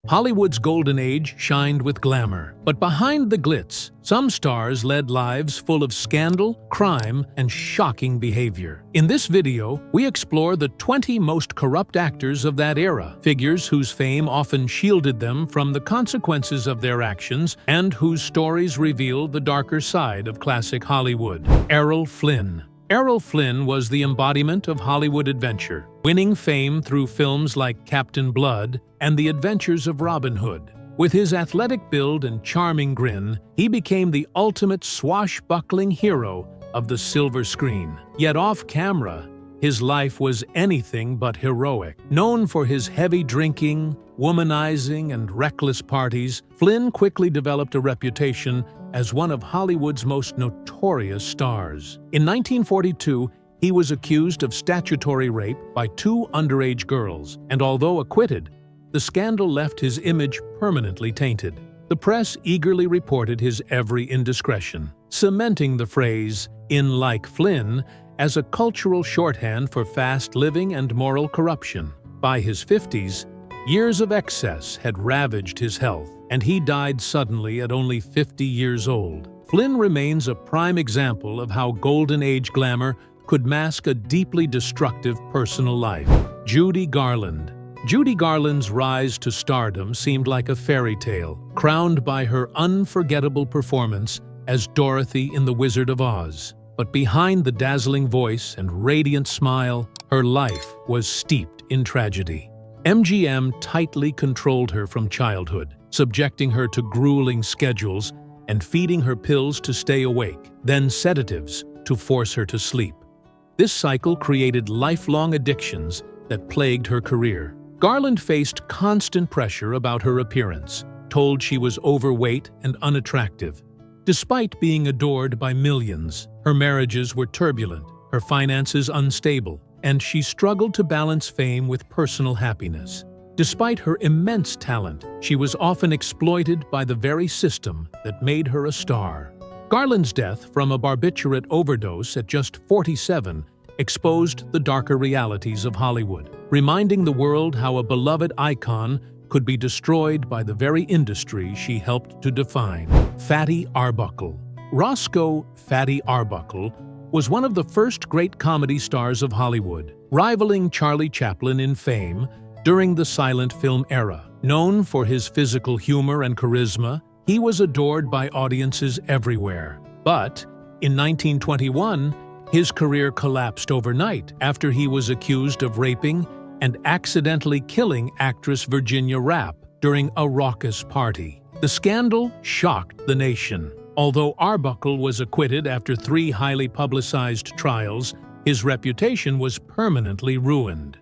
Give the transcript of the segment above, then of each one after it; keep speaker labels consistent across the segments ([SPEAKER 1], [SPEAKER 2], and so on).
[SPEAKER 1] Hollywood's golden age shined with glamour, but behind the glitz, some stars led lives full of scandal, crime, and shocking behavior. In this video, we explore the 20 most corrupt actors of that era, figures whose fame often shielded them from the consequences of their actions and whose stories reveal the darker side of classic Hollywood. Errol Flynn. Errol Flynn was the embodiment of Hollywood adventure, winning fame through films like Captain Blood and The Adventures of Robin Hood. With his athletic build and charming grin, he became the ultimate swashbuckling hero of the silver screen. Yet off-camera, his life was anything but heroic. Known for his heavy drinking, womanizing, and reckless parties, Flynn quickly developed a reputation as one of Hollywood's most notorious stars. In 1942, he was accused of statutory rape by 2 underage girls, and although acquitted, the scandal left his image permanently tainted. The press eagerly reported his every indiscretion, cementing the phrase, "in like Flynn," as a cultural shorthand for fast living and moral corruption. By his 50s, years of excess had ravaged his health, and he died suddenly at only 50 years old. Flynn remains a prime example of how Golden Age glamour could mask a deeply destructive personal life. Judy Garland. Judy Garland's rise to stardom seemed like a fairy tale, crowned by her unforgettable performance as Dorothy in The Wizard of Oz. But behind the dazzling voice and radiant smile, her life was steeped in tragedy. MGM tightly controlled her from childhood, subjecting her to grueling schedules and feeding her pills to stay awake, then sedatives to force her to sleep. This cycle created lifelong addictions that plagued her career. Garland faced constant pressure about her appearance, told she was overweight and unattractive. Despite being adored by millions, her marriages were turbulent, her finances unstable, and she struggled to balance fame with personal happiness. Despite her immense talent, she was often exploited by the very system that made her a star. Garland's death from a barbiturate overdose at just 47 exposed the darker realities of Hollywood, reminding the world how a beloved icon could be destroyed by the very industry she helped to define. Fatty Arbuckle. Roscoe "Fatty" Arbuckle was one of the first great comedy stars of Hollywood, rivaling Charlie Chaplin in fame during the silent film era. Known for his physical humor and charisma, he was adored by audiences everywhere. But in 1921, his career collapsed overnight after he was accused of raping and accidentally killing actress Virginia Raft during a raucous party. The scandal shocked the nation. Although Arbuckle was acquitted after 3 highly publicized trials, his reputation was permanently ruined.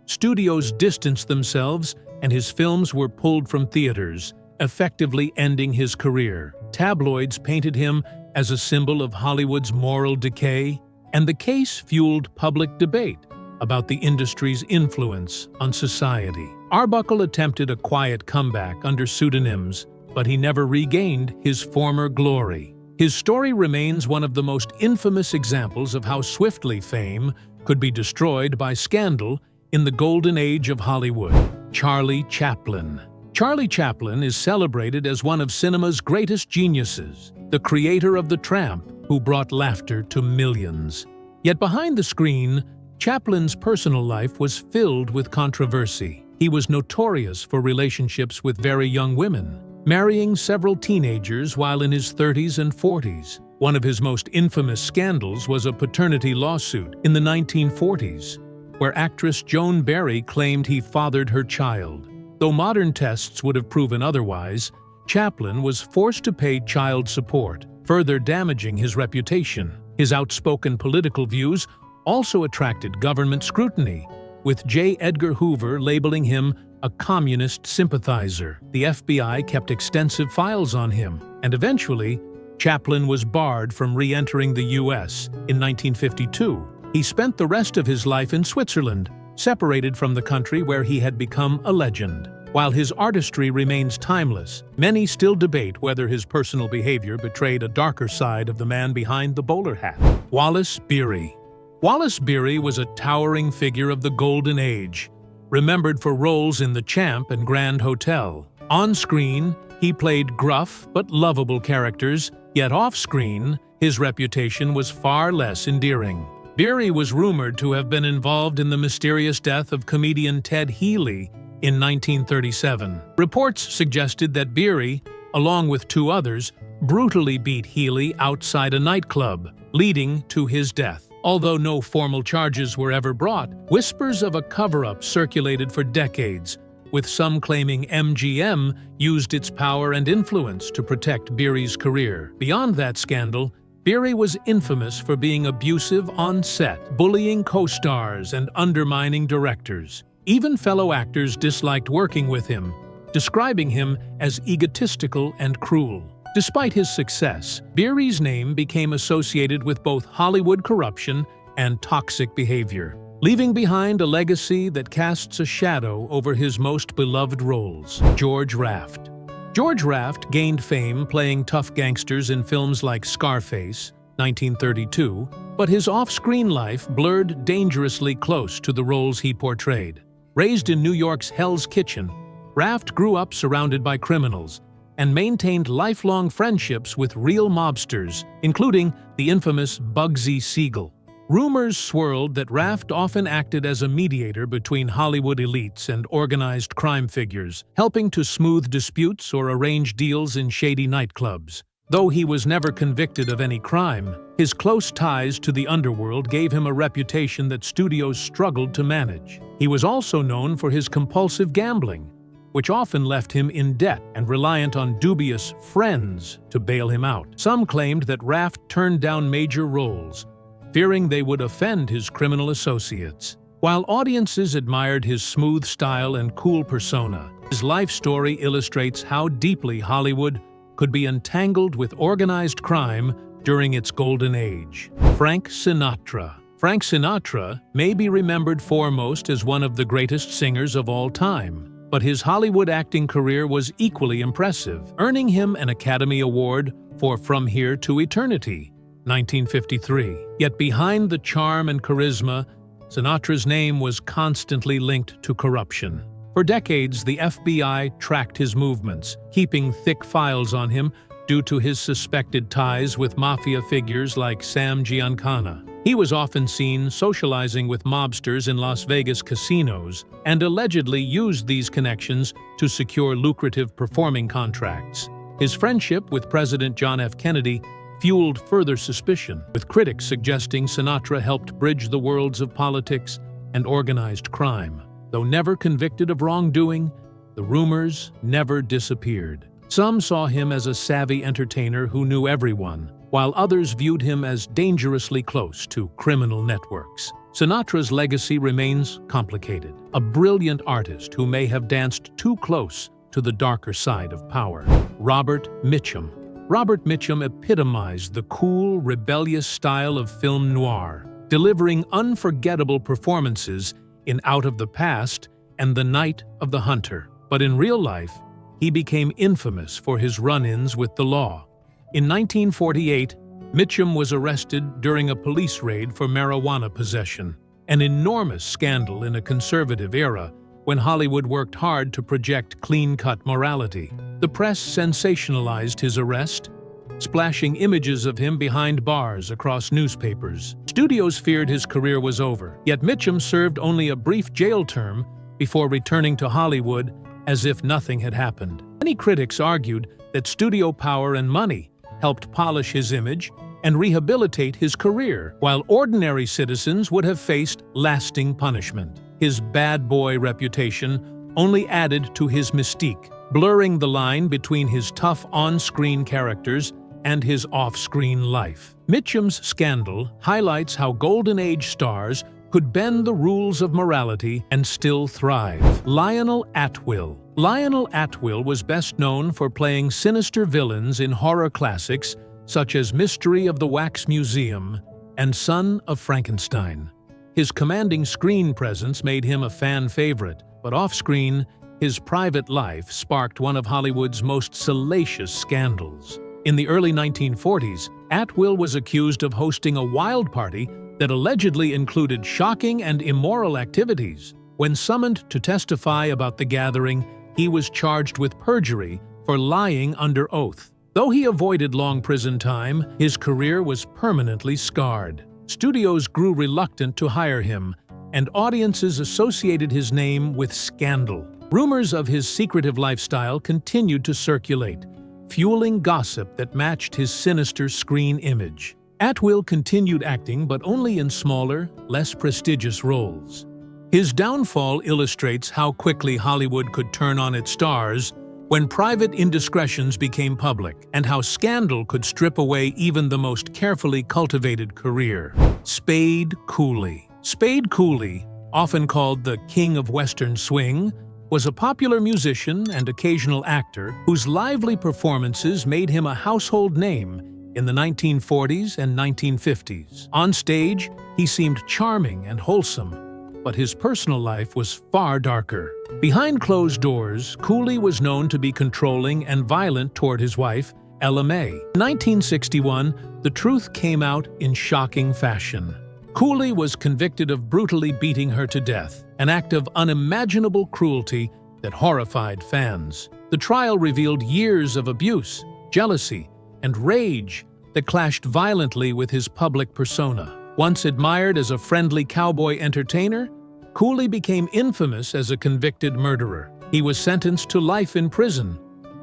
[SPEAKER 1] Studios distanced themselves, and his films were pulled from theaters, effectively ending his career. Tabloids painted him as a symbol of Hollywood's moral decay, and the case fueled public debate about the industry's influence on society. Arbuckle attempted a quiet comeback under pseudonyms, but he never regained his former glory. His story remains one of the most infamous examples of how swiftly fame could be destroyed by scandal in the golden age of Hollywood. Charlie Chaplin. Charlie Chaplin is celebrated as one of cinema's greatest geniuses, the creator of The Tramp, who brought laughter to millions. Yet behind the screen, Chaplin's personal life was filled with controversy. He was notorious for relationships with very young women, marrying several teenagers while in his 30s and 40s. One of his most infamous scandals was a paternity lawsuit in the 1940s, where actress Joan Barry claimed he fathered her child. Though modern tests would have proven otherwise, Chaplin was forced to pay child support, further damaging his reputation. His outspoken political views also attracted government scrutiny, with J. Edgar Hoover labeling him a communist sympathizer. The FBI kept extensive files on him, and eventually, Chaplin was barred from re-entering the U.S. in 1952. He spent the rest of his life in Switzerland, separated from the country where he had become a legend. While his artistry remains timeless, many still debate whether his personal behavior betrayed a darker side of the man behind the bowler hat. Wallace Beery. Wallace Beery was a towering figure of the Golden Age, remembered for roles in The Champ and Grand Hotel. On screen, he played gruff but lovable characters, yet off-screen, his reputation was far less endearing. Beery was rumored to have been involved in the mysterious death of comedian Ted Healy in 1937. Reports suggested that Beery, along with two others, brutally beat Healy outside a nightclub, leading to his death. Although no formal charges were ever brought, whispers of a cover-up circulated for decades, with some claiming MGM used its power and influence to protect Beery's career. Beyond that scandal, Beery was infamous for being abusive on set, bullying co-stars and undermining directors. Even fellow actors disliked working with him, describing him as egotistical and cruel. Despite his success, Beery's name became associated with both Hollywood corruption and toxic behavior, leaving behind a legacy that casts a shadow over his most beloved roles. George Raft. George Raft gained fame playing tough gangsters in films like Scarface, 1932, but his off-screen life blurred dangerously close to the roles he portrayed. Raised in New York's Hell's Kitchen, Raft grew up surrounded by criminals and maintained lifelong friendships with real mobsters, including the infamous Bugsy Siegel. Rumors swirled that Raft often acted as a mediator between Hollywood elites and organized crime figures, helping to smooth disputes or arrange deals in shady nightclubs. Though he was never convicted of any crime, his close ties to the underworld gave him a reputation that studios struggled to manage. He was also known for his compulsive gambling, which often left him in debt and reliant on dubious friends to bail him out. Some claimed that Raft turned down major roles, fearing they would offend his criminal associates. While audiences admired his smooth style and cool persona, his life story illustrates how deeply Hollywood could be entangled with organized crime during its golden age. Frank Sinatra. Frank Sinatra may be remembered foremost as one of the greatest singers of all time, but his Hollywood acting career was equally impressive, earning him an Academy Award for From Here to Eternity, 1953. Yet behind the charm and charisma, Sinatra's name was constantly linked to corruption. For decades, the FBI tracked his movements, keeping thick files on him due to his suspected ties with mafia figures like Sam Giancana. He was often seen socializing with mobsters in Las Vegas casinos and allegedly used these connections to secure lucrative performing contracts. His friendship with President John F. Kennedy fueled further suspicion, with critics suggesting Sinatra helped bridge the worlds of politics and organized crime. Though never convicted of wrongdoing, the rumors never disappeared. Some saw him as a savvy entertainer who knew everyone, while others viewed him as dangerously close to criminal networks. Sinatra's legacy remains complicated, a brilliant artist who may have danced too close to the darker side of power. Robert Mitchum. Robert Mitchum epitomized the cool, rebellious style of film noir, delivering unforgettable performances in Out of the Past and The Night of the Hunter. But in real life, he became infamous for his run-ins with the law. In 1948, Mitchum was arrested during a police raid for marijuana possession, an enormous scandal in a conservative era when Hollywood worked hard to project clean-cut morality. The press sensationalized his arrest, splashing images of him behind bars across newspapers. Studios feared his career was over, yet Mitchum served only a brief jail term before returning to Hollywood as if nothing had happened. Many critics argued that studio power and money helped polish his image and rehabilitate his career, while ordinary citizens would have faced lasting punishment. His bad boy reputation only added to his mystique, blurring the line between his tough on-screen characters and his off-screen life. Mitchum's scandal highlights how Golden Age stars could bend the rules of morality and still thrive. Lionel Atwill. Lionel Atwill was best known for playing sinister villains in horror classics such as Mystery of the Wax Museum and Son of Frankenstein. His commanding screen presence made him a fan favorite, but off-screen, his private life sparked one of Hollywood's most salacious scandals. In the early 1940s, Atwill was accused of hosting a wild party that allegedly included shocking and immoral activities. When summoned to testify about the gathering, he was charged with perjury for lying under oath. Though he avoided long prison time, his career was permanently scarred. Studios grew reluctant to hire him, and audiences associated his name with scandal. Rumors of his secretive lifestyle continued to circulate, fueling gossip that matched his sinister screen image. Atwill continued acting, but only in smaller, less prestigious roles. His downfall illustrates how quickly Hollywood could turn on its stars when private indiscretions became public, and how scandal could strip away even the most carefully cultivated career. Spade Cooley. Spade Cooley, often called the King of Western Swing, was a popular musician and occasional actor whose lively performances made him a household name in the 1940s and 1950s. On stage, he seemed charming and wholesome, but his personal life was far darker. Behind closed doors, Cooley was known to be controlling and violent toward his wife, Ella May. In 1961, the truth came out in shocking fashion. Cooley was convicted of brutally beating her to death, an act of unimaginable cruelty that horrified fans. The trial revealed years of abuse, jealousy, and rage that clashed violently with his public persona. Once admired as a friendly cowboy entertainer, Cooley became infamous as a convicted murderer. He was sentenced to life in prison,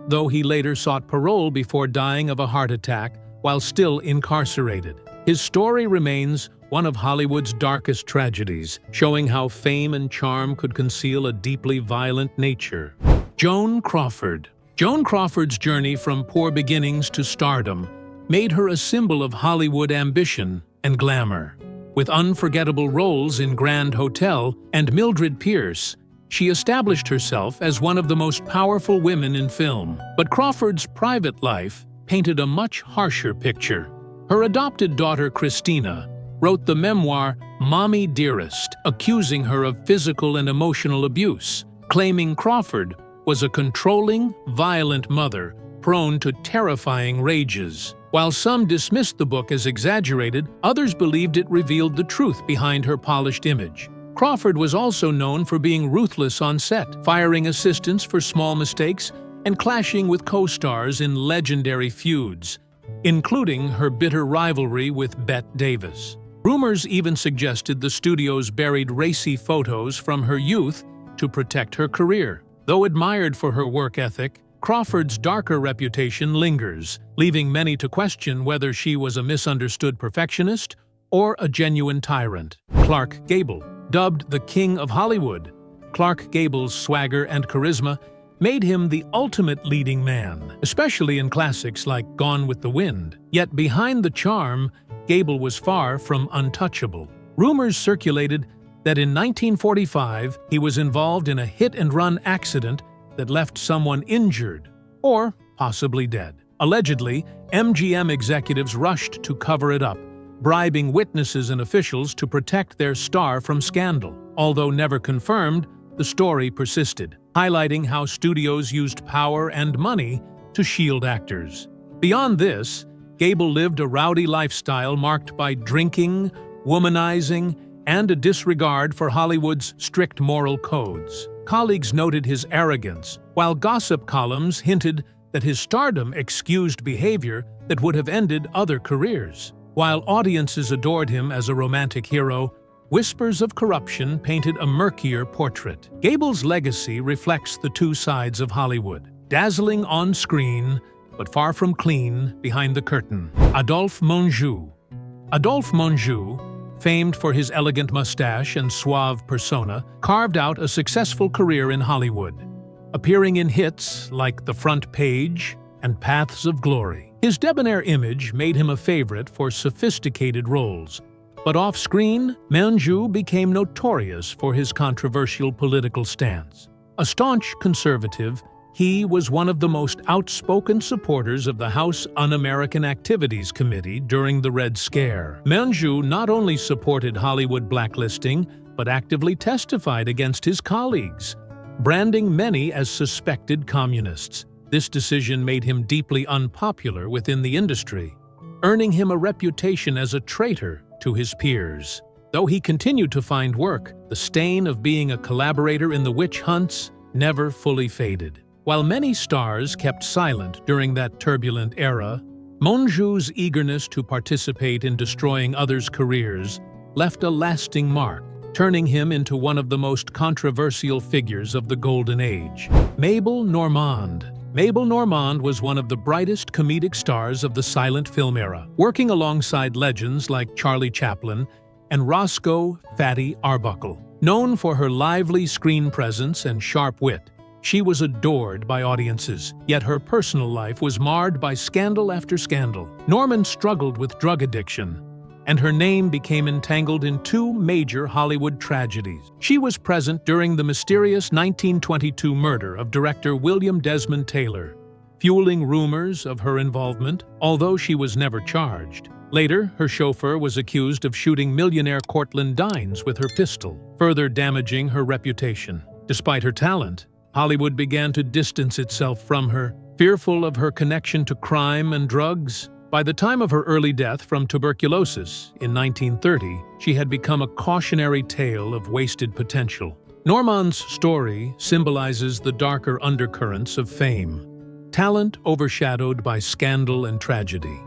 [SPEAKER 1] though he later sought parole before dying of a heart attack while still incarcerated. His story remains one of Hollywood's darkest tragedies, showing how fame and charm could conceal a deeply violent nature. Joan Crawford. Joan Crawford's journey from poor beginnings to stardom made her a symbol of Hollywood ambition and glamour. With unforgettable roles in Grand Hotel and Mildred Pierce, she established herself as one of the most powerful women in film. But Crawford's private life painted a much harsher picture. Her adopted daughter, Christina, wrote the memoir Mommy Dearest, accusing her of physical and emotional abuse, claiming Crawford was a controlling, violent mother prone to terrifying rages. While some dismissed the book as exaggerated, others believed it revealed the truth behind her polished image. Crawford was also known for being ruthless on set, firing assistants for small mistakes and clashing with co-stars in legendary feuds, including her bitter rivalry with Bette Davis. Rumors even suggested the studios buried racy photos from her youth to protect her career. Though admired for her work ethic, Crawford's darker reputation lingers, leaving many to question whether she was a misunderstood perfectionist or a genuine tyrant. Clark Gable. Dubbed the King of Hollywood, Clark Gable's swagger and charisma made him the ultimate leading man, especially in classics like Gone with the Wind. Yet behind the charm, Gable was far from untouchable. Rumors circulated that in 1945 he was involved in a hit-and-run accident that left someone injured or possibly dead. Allegedly, MGM executives rushed to cover it up, bribing witnesses and officials to protect their star from scandal. Although never confirmed, the story persisted, highlighting how studios used power and money to shield actors. Beyond this, Gable lived a rowdy lifestyle marked by drinking, womanizing, and a disregard for Hollywood's strict moral codes. Colleagues noted his arrogance, while gossip columns hinted that his stardom excused behavior that would have ended other careers. While audiences adored him as a romantic hero, whispers of corruption painted a murkier portrait. Gable's legacy reflects the two sides of Hollywood, dazzling on screen, but far from clean behind the curtain. Adolphe Menjou. Adolphe Menjou, famed for his elegant mustache and suave persona, carved out a successful career in Hollywood, appearing in hits like The Front Page and Paths of Glory. His debonair image made him a favorite for sophisticated roles, but off-screen, Menjou became notorious for his controversial political stance. A staunch conservative, he was one of the most outspoken supporters of the House Un-American Activities Committee during the Red Scare. Menjou not only supported Hollywood blacklisting, but actively testified against his colleagues, branding many as suspected communists. This decision made him deeply unpopular within the industry, earning him a reputation as a traitor to his peers. Though he continued to find work, the stain of being a collaborator in the witch hunts never fully faded. While many stars kept silent during that turbulent era, Menjou's eagerness to participate in destroying others' careers left a lasting mark, turning him into one of the most controversial figures of the Golden Age. Mabel Normand. Mabel Normand was one of the brightest comedic stars of the silent film era, working alongside legends like Charlie Chaplin and Roscoe "Fatty" Arbuckle. Known for her lively screen presence and sharp wit, she was adored by audiences, yet her personal life was marred by scandal after scandal. Normand struggled with drug addiction, and her name became entangled in two major Hollywood tragedies. She was present during the mysterious 1922 murder of director William Desmond Taylor, fueling rumors of her involvement, although she was never charged. Later, her chauffeur was accused of shooting millionaire Cortland Dines with her pistol, further damaging her reputation. Despite her talent, Hollywood began to distance itself from her, fearful of her connection to crime and drugs. By the time of her early death from tuberculosis in 1930, she had become a cautionary tale of wasted potential. Normand's story symbolizes the darker undercurrents of fame, talent overshadowed by scandal and tragedy.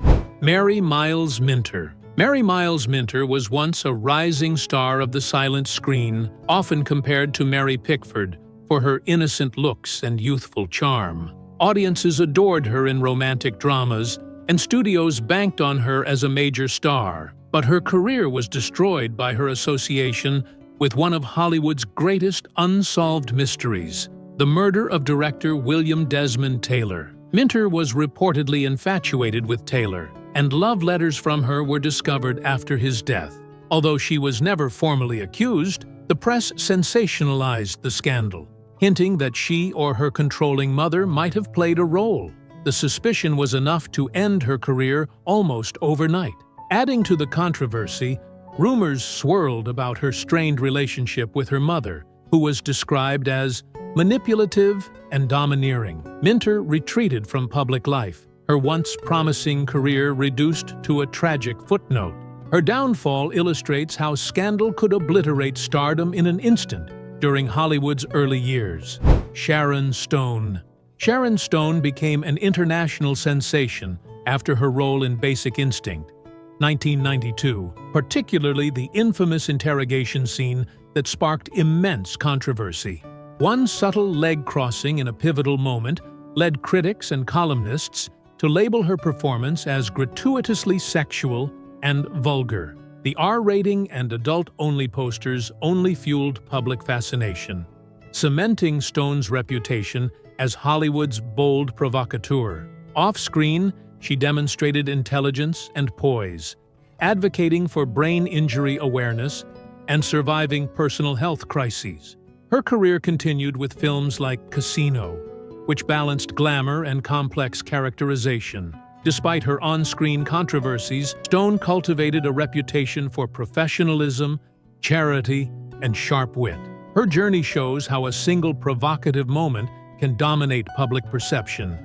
[SPEAKER 1] Mary Miles Minter. Mary Miles Minter was once a rising star of the silent screen, often compared to Mary Pickford for her innocent looks and youthful charm. Audiences adored her in romantic dramas, and studios banked on her as a major star. But her career was destroyed by her association with one of Hollywood's greatest unsolved mysteries, the murder of director William Desmond Taylor. Minter was reportedly infatuated with Taylor, and love letters from her were discovered after his death. Although she was never formally accused, the press sensationalized the scandal, hinting that she or her controlling mother might have played a role. The suspicion was enough to end her career almost overnight. Adding to the controversy, rumors swirled about her strained relationship with her mother, who was described as manipulative and domineering. Minter retreated from public life, her once promising career reduced to a tragic footnote. Her downfall illustrates how scandal could obliterate stardom in an instant during Hollywood's early years. Sharon Stone. Sharon Stone became an international sensation after her role in Basic Instinct, 1992, particularly the infamous interrogation scene that sparked immense controversy. One subtle leg crossing in a pivotal moment led critics and columnists to label her performance as gratuitously sexual and vulgar. The R rating and adult-only posters only fueled public fascination, cementing Stone's reputation as Hollywood's bold provocateur. Off-screen, she demonstrated intelligence and poise, advocating for brain injury awareness and surviving personal health crises. Her career continued with films like Casino, which balanced glamour and complex characterization. Despite her on-screen controversies, Stone cultivated a reputation for professionalism, charity, and sharp wit. Her journey shows how a single provocative moment can dominate public perception,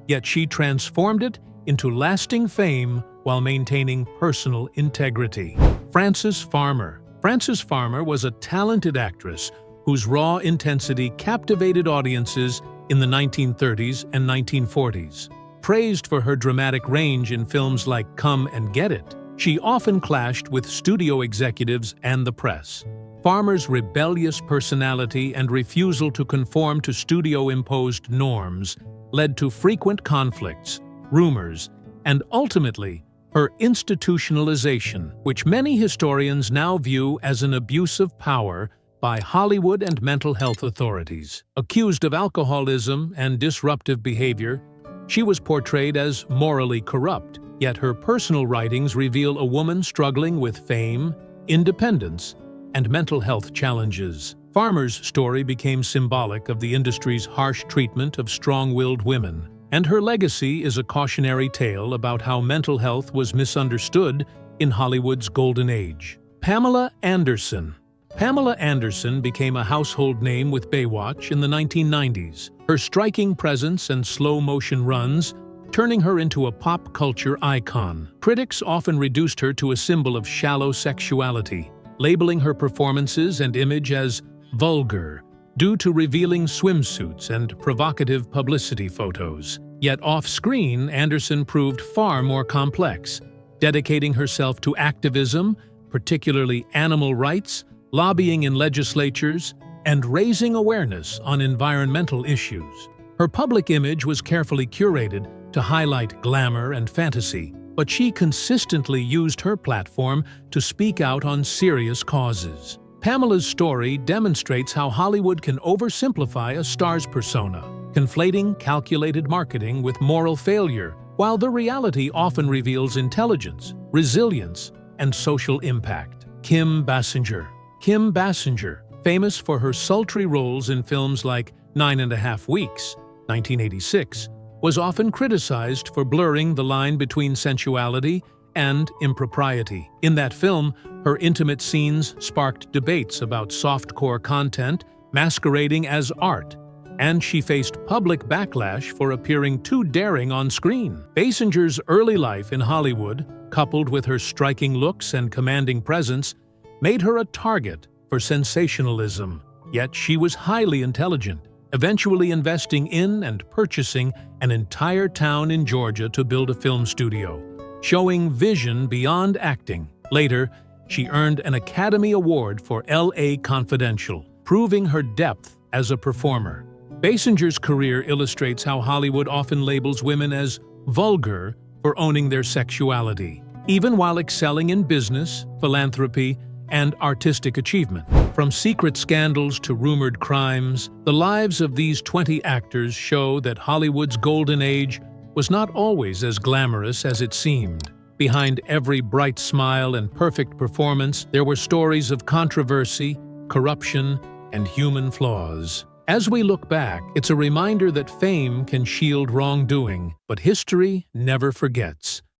[SPEAKER 1] yet she transformed it into lasting fame while maintaining personal integrity. Frances Farmer. Frances Farmer was a talented actress whose raw intensity captivated audiences in the 1930s and 1940s. Praised for her dramatic range in films like Come and Get It, she often clashed with studio executives and the press. Farmer's rebellious personality and refusal to conform to studio-imposed norms led to frequent conflicts, rumors, and ultimately, her institutionalization, which many historians now view as an abuse of power by Hollywood and mental health authorities. Accused of alcoholism and disruptive behavior, she was portrayed as morally corrupt, yet her personal writings reveal a woman struggling with fame, independence, and mental health challenges. Farmer's story became symbolic of the industry's harsh treatment of strong-willed women, and her legacy is a cautionary tale about how mental health was misunderstood in Hollywood's golden age. Pamela Anderson. Pamela Anderson became a household name with Baywatch in the 1990s, her striking presence and slow-motion runs turning her into a pop culture icon. Critics often reduced her to a symbol of shallow sexuality, labeling her performances and image as vulgar due to revealing swimsuits and provocative publicity photos. Yet off-screen, Anderson proved far more complex, dedicating herself to activism, particularly animal rights, lobbying in legislatures, and raising awareness on environmental issues. Her public image was carefully curated to highlight glamour and fantasy, but she consistently used her platform to speak out on serious causes. Pamela's story demonstrates how Hollywood can oversimplify a star's persona, conflating calculated marketing with moral failure, while the reality often reveals intelligence, resilience, and social impact. Kim Basinger. Kim Basinger, famous for her sultry roles in films like 9½ Weeks, 1986, was often criticized for blurring the line between sensuality and impropriety. In that film, her intimate scenes sparked debates about softcore content masquerading as art, and she faced public backlash for appearing too daring on screen. Basinger's early life in Hollywood, coupled with her striking looks and commanding presence, made her a target for sensationalism. Yet she was highly intelligent, eventually investing in and purchasing an entire town in Georgia to build a film studio, showing vision beyond acting. Later, she earned an Academy Award for L.A. Confidential, proving her depth as a performer. Basinger's career illustrates how Hollywood often labels women as vulgar for owning their sexuality, even while excelling in business, philanthropy, and artistic achievement. From secret scandals to rumored crimes, the lives of these 20 actors show that Hollywood's golden age was not always as glamorous as it seemed. Behind every bright smile and perfect performance, there were stories of controversy, corruption, and human flaws. As we look back, it's a reminder that fame can shield wrongdoing, but history never forgets.